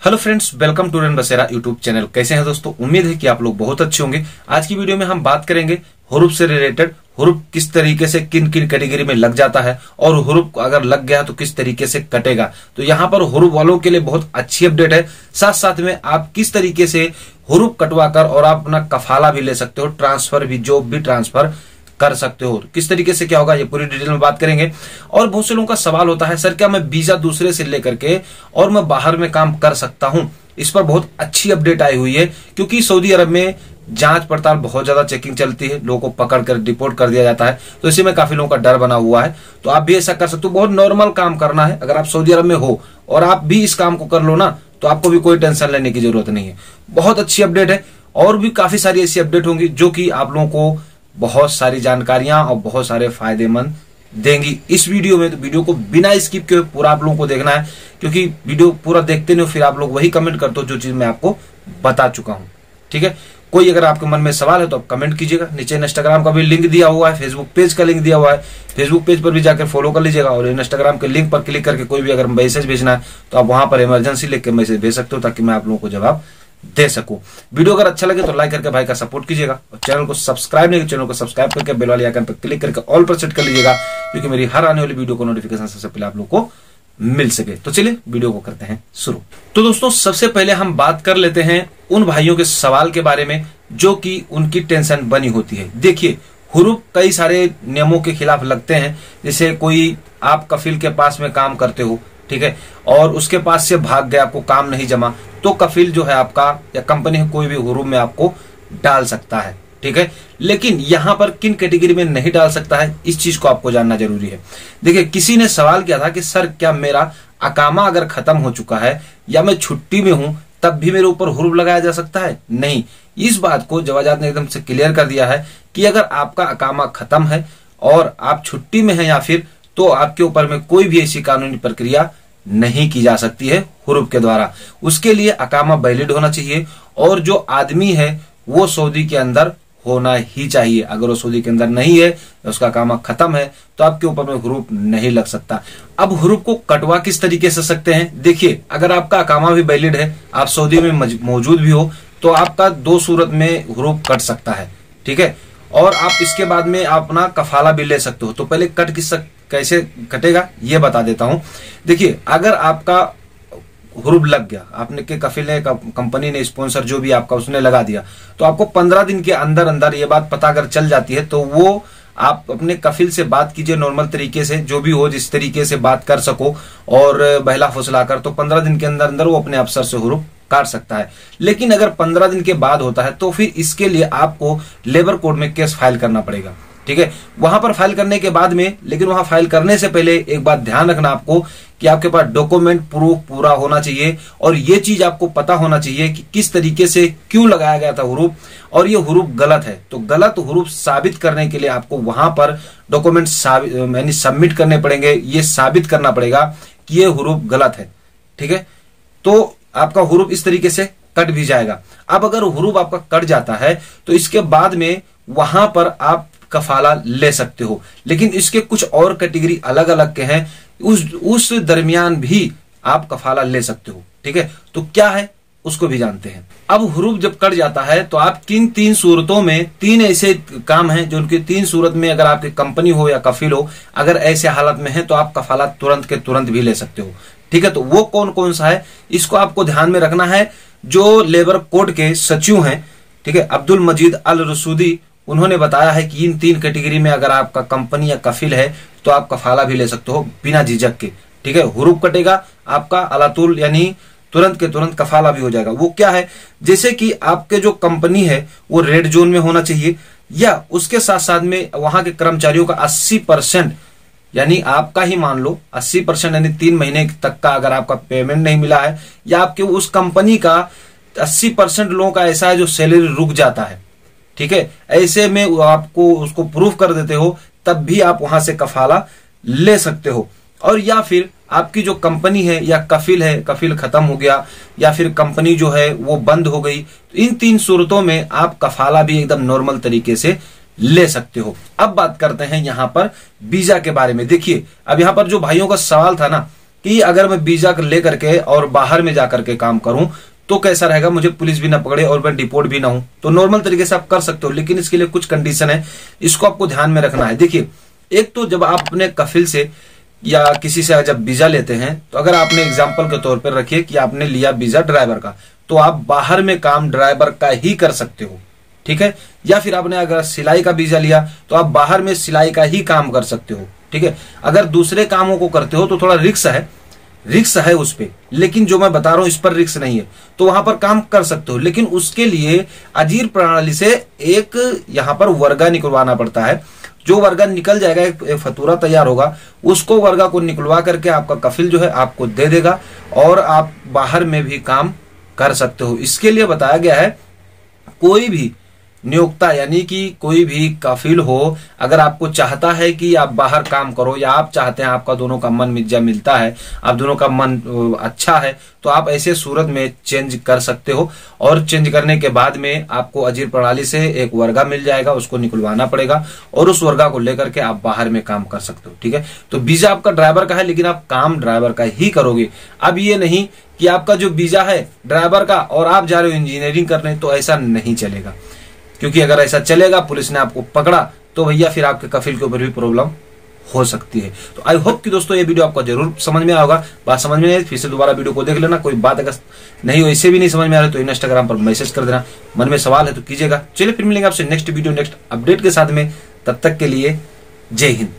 Hello friends, welcome to Ran Basera YouTube channel. कैसे हैं दोस्तों? उम्मीद है कि आप लोग बहुत अच्छे होंगे। आज की वीडियो में हम बात करेंगे हुरूफ से रिलेटेड। हुरूफ किस तरीके से किन किन कैटेगरी में लग जाता है और हुरूफ अगर लग गया तो किस तरीके से कटेगा। तो यहाँ पर हुरूफ वालों के लिए बहुत अच्छी अपडेट है। साथ साथ में आप किस तरीके से हुरूफ कटवा कर और आप अपना कफाला भी ले सकते हो, ट्रांसफर भी, जॉब भी ट्रांसफर कर सकते हो। किस तरीके से क्या होगा ये पूरी डिटेल में बात करेंगे। और बहुत से लोगों का सवाल होता है, सर क्या मैं वीजा दूसरे से लेकर के और मैं बाहर में काम कर सकता हूं? इस पर बहुत अच्छी अपडेट आई हुई है, क्योंकि सऊदी अरब में जांच पड़ताल बहुत ज्यादा चेकिंग चलती है, लोगों को पकड़कर डिपोर्ट कर दिया जाता है। तो इसी में काफी लोगों का डर बना हुआ है। तो आप भी ऐसा कर सकते हो। बहुत नॉर्मल काम करना है। अगर आप सऊदी अरब में हो और आप भी इस काम को कर लो ना, तो आपको भी कोई टेंशन लेने की जरूरत नहीं है। बहुत अच्छी अपडेट है। और भी काफी सारी ऐसी अपडेट होंगी जो कि आप लोगों को बहुत सारी जानकारियां और बहुत सारे फायदेमंद देंगी इस वीडियो में। तो वीडियो को बिना स्किप किए पूरा आप लोगों को देखना है, क्योंकि वीडियो पूरा देखते नहीं हो फिर आप लोग वही कमेंट करते हो जो चीज मैं आपको बता चुका हूं। ठीक है, कोई अगर आपके मन में सवाल है तो आप कमेंट कीजिएगा। नीचे इंस्टाग्राम का भी लिंक दिया हुआ है, फेसबुक पेज का लिंक दिया हुआ है। फेसबुक पेज पर भी जाकर फॉलो कर लीजिएगा और इंस्टाग्राम के लिंक पर क्लिक करके कोई भी अगर मैसेज भेजना है तो आप वहां पर इमरजेंसी लिख के मैसेज भेज सकते हो, ताकि मैं आप लोगों को जवाब दे सकूं। वीडियो अगर अच्छा लगे तो लाइक करके भाई का सपोर्ट कीजिएगा और चैनल को सब्सक्राइब नहीं, चैनल को सब्सक्राइब करके बेल वाले आइकन पर क्लिक करके ऑल पर सेट कर लीजिएगा, क्योंकि मेरी हर आने वाली वीडियो को नोटिफिकेशन सबसे पहले आप लोग को मिल सके। तो चलिए वीडियो को करते हैं शुरू। तो दोस्तों, सबसे पहले हम बात कर लेते हैं उन भाइयों के सवाल के बारे में जो कि उनकी टेंशन बनी होती है। देखिए, हुरूफ कई सारे नियमों के खिलाफ लगते हैं। जैसे कोई आप कफिल के पास में काम करते हो, ठीक है, और उसके पास से भाग गया, आपको काम नहीं जमा, तो कफिल जो है आपका या कंपनी कोई भी हुरूफ में आपको डाल सकता है। ठीक है, लेकिन यहां पर किन कैटेगरी में नहीं डाल सकता है, इस चीज को आपको जानना जरूरी है। देखिए, किसी ने सवाल किया था कि सर क्या मेरा अकामा अगर खत्म हो चुका है या मैं छुट्टी में हूं तब भी मेरे ऊपर हुरूफ लगाया जा सकता है? नहीं, इस बात को जवाजात ने एकदम से क्लियर कर दिया है कि अगर आपका अकामा खत्म है और आप छुट्टी में हैं या फिर, तो आपके ऊपर में कोई भी ऐसी कानूनी प्रक्रिया नहीं की जा सकती है हुरूफ के द्वारा। उसके लिए अकामा वैलिड होना चाहिए और जो आदमी है वो सऊदी के अंदर होना ही चाहिए। अगर वो सऊदी के अंदर नहीं है, उसका अकामा खत्म है, तो आपके ऊपर में हुरूफ नहीं लग सकता। अब हुरूफ को कटवा किस तरीके से सकते हैं? देखिए, अगर आपका अकामा भी वैलिड है, आप सऊदी में मौजूद भी हो, तो आपका दो सूरत में हुरूफ कट सकता है। ठीक है, और आप इसके बाद में अपना कफाला भी ले सकते हो। तो पहले कट कैसे कटेगा ये बता देता हूं। देखिए, अगर आपका हुरूफ लग गया, आपने के कफिल ने, कंपनी ने, स्पॉन्सर जो भी आपका उसने लगा दिया, तो आपको 15 दिन के अंदर अंदर ये बात पता अगर चल जाती है, तो वो आप अपने कफिल से बात कीजिए नॉर्मल तरीके से, जो भी हो, जिस तरीके से बात कर सको और बहला फुसला कर, तो 15 दिन के अंदर अंदर वो अपने अफसर से हुरूफ काट सकता है। लेकिन अगर 15 दिन के बाद होता है तो फिर इसके लिए आपको लेबर कोर्ट में केस फाइल करना पड़ेगा। ठीक है, वहां पर फाइल करने के बाद में, लेकिन वहां फाइल करने से पहले एक बात ध्यान रखना आपको कि आपके पास डॉक्यूमेंट प्रूफ पूरा होना चाहिए और ये चीज आपको पता होना चाहिए कि किस तरीके से क्यों लगाया गया था हुरूफ, और ये हुरूफ गलत है। तो गलत हुरूफ साबित करने के लिए आपको वहां पर डॉक्यूमेंट यानी सबमिट करने पड़ेंगे। ये साबित करना पड़ेगा कि ये हुरूफ गलत है। ठीक है, तो आपका हुरूफ इस तरीके से कट भी जाएगा। अब अगर हुरूफ आपका कट जाता है तो इसके बाद में वहां पर आप कफाला ले सकते हो, लेकिन इसके कुछ और कैटेगरी अलग अलग के हैं, उस दरमियान भी आप कफाला ले सकते हो। ठीक है, तो क्या है उसको भी जानते हैं। अब हुरूफ जब कट जाता है तो आप किन 3 सूरतों में, 3 ऐसे काम हैं जो उनकी 3 सूरत में, अगर आपकी कंपनी हो या कफिल हो, अगर ऐसे हालत में है तो आप कफाला तुरंत के तुरंत भी ले सकते हो। ठीक है, तो वो कौन कौन सा है इसको आपको ध्यान में रखना है। जो लेबर कोड के सचिव हैं, ठीक है, अब्दुल मजीद अल रसूदी, उन्होंने बताया है कि इन 3 कैटेगरी में अगर आपका कंपनी या कफिल है तो आप कफाला भी ले सकते हो बिना झिझक के। ठीक है, हुरूफ कटेगा आपका अलातुल, यानी तुरंत के तुरंत कफाला भी हो जाएगा। वो क्या है? जैसे कि आपके जो कंपनी है वो रेड जोन में होना चाहिए, या उसके साथ साथ में वहां के कर्मचारियों का 80%, यानी आपका ही मान लो 80%, यानी 3 महीने तक का अगर आपका पेमेंट नहीं मिला है, या आपके उस कंपनी का 80% लोगों का ऐसा है जो सैलरी रुक जाता है। ठीक है, ऐसे में आपको उसको प्रूफ कर देते हो, तब भी आप वहां से कफाला ले सकते हो। और या फिर आपकी जो कंपनी है या कफिल है, कफिल खत्म हो गया या फिर कंपनी जो है वो बंद हो गई, तो इन 3 सूरतों में आप कफाला भी एकदम नॉर्मल तरीके से ले सकते हो। अब बात करते हैं यहां पर वीजा के बारे में। देखिए, अब यहां पर जो भाइयों का सवाल था ना कि अगर मैं वीजा लेकर के और बाहर में जाकर के काम करूं तो कैसा रहेगा, मुझे पुलिस भी ना पकड़े और मैं डिपोर्ट भी ना हूं। तो नॉर्मल तरीके से आप कर सकते हो, लेकिन इसके लिए कुछ कंडीशन है, इसको आपको ध्यान में रखना है। देखिए, एक तो जब आप अपने कफिल से या किसी से जब वीजा लेते हैं, तो अगर आपने एग्जाम्पल के तौर पर रखिए कि आपने लिया वीजा ड्राइवर का, तो आप बाहर में काम ड्राइवर का ही कर सकते हो, ठीक है। या फिर आपने अगर सिलाई का वीजा लिया तो आप बाहर में सिलाई का ही काम कर सकते हो, ठीक है। अगर दूसरे कामों को करते हो तो थोड़ा रिक्स है उस पे, लेकिन जो मैं बता रहा हूं इस पर रिक्स नहीं है, तो वहां पर काम कर सकते हो। लेकिन उसके लिए अजीर प्रणाली से एक यहां पर वर्गा निकलवाना पड़ता है। जो वर्गा निकल जाएगा, एक फतूरा तैयार होगा, उसको वर्गा को निकलवा करके आपका कफिल जो है आपको दे देगा और आप बाहर में भी काम कर सकते हो। इसके लिए बताया गया है, कोई भी नियोक्ता यानी कि कोई भी कफिल हो, अगर आपको चाहता है कि आप बाहर काम करो या आप चाहते हैं आपका दोनों का मन मिलता है, आप दोनों का मन अच्छा है, तो आप ऐसे सूरत में चेंज कर सकते हो। और चेंज करने के बाद में आपको अजीर प्रणाली से एक वर्गा मिल जाएगा, उसको निकलवाना पड़ेगा और उस वर्गा को लेकर के आप बाहर में काम कर सकते हो, ठीक है। तो वीजा आपका ड्राइवर का है, लेकिन आप काम ड्राइवर का ही करोगे। अब ये नहीं कि आपका जो वीजा है ड्राइवर का और आप जा रहे हो इंजीनियरिंग करने, तो ऐसा नहीं चलेगा। क्योंकि अगर ऐसा चलेगा, पुलिस ने आपको पकड़ा, तो भैया फिर आपके कफिल के ऊपर भी प्रॉब्लम हो सकती है। तो आई होप कि दोस्तों ये वीडियो आपको जरूर समझ में आया होगा। बात समझ में नहीं, फिर से दोबारा वीडियो को देख लेना। कोई बात अगर नहीं हो, इससे भी नहीं समझ में आ रहा, तो इंस्टाग्राम पर मैसेज कर देना। मन में सवाल है तो कीजिएगा। चलिए फिर मिलेंगे आपसे नेक्स्ट वीडियो नेक्स्ट अपडेट के साथ में। तब तक के लिए जय हिंद।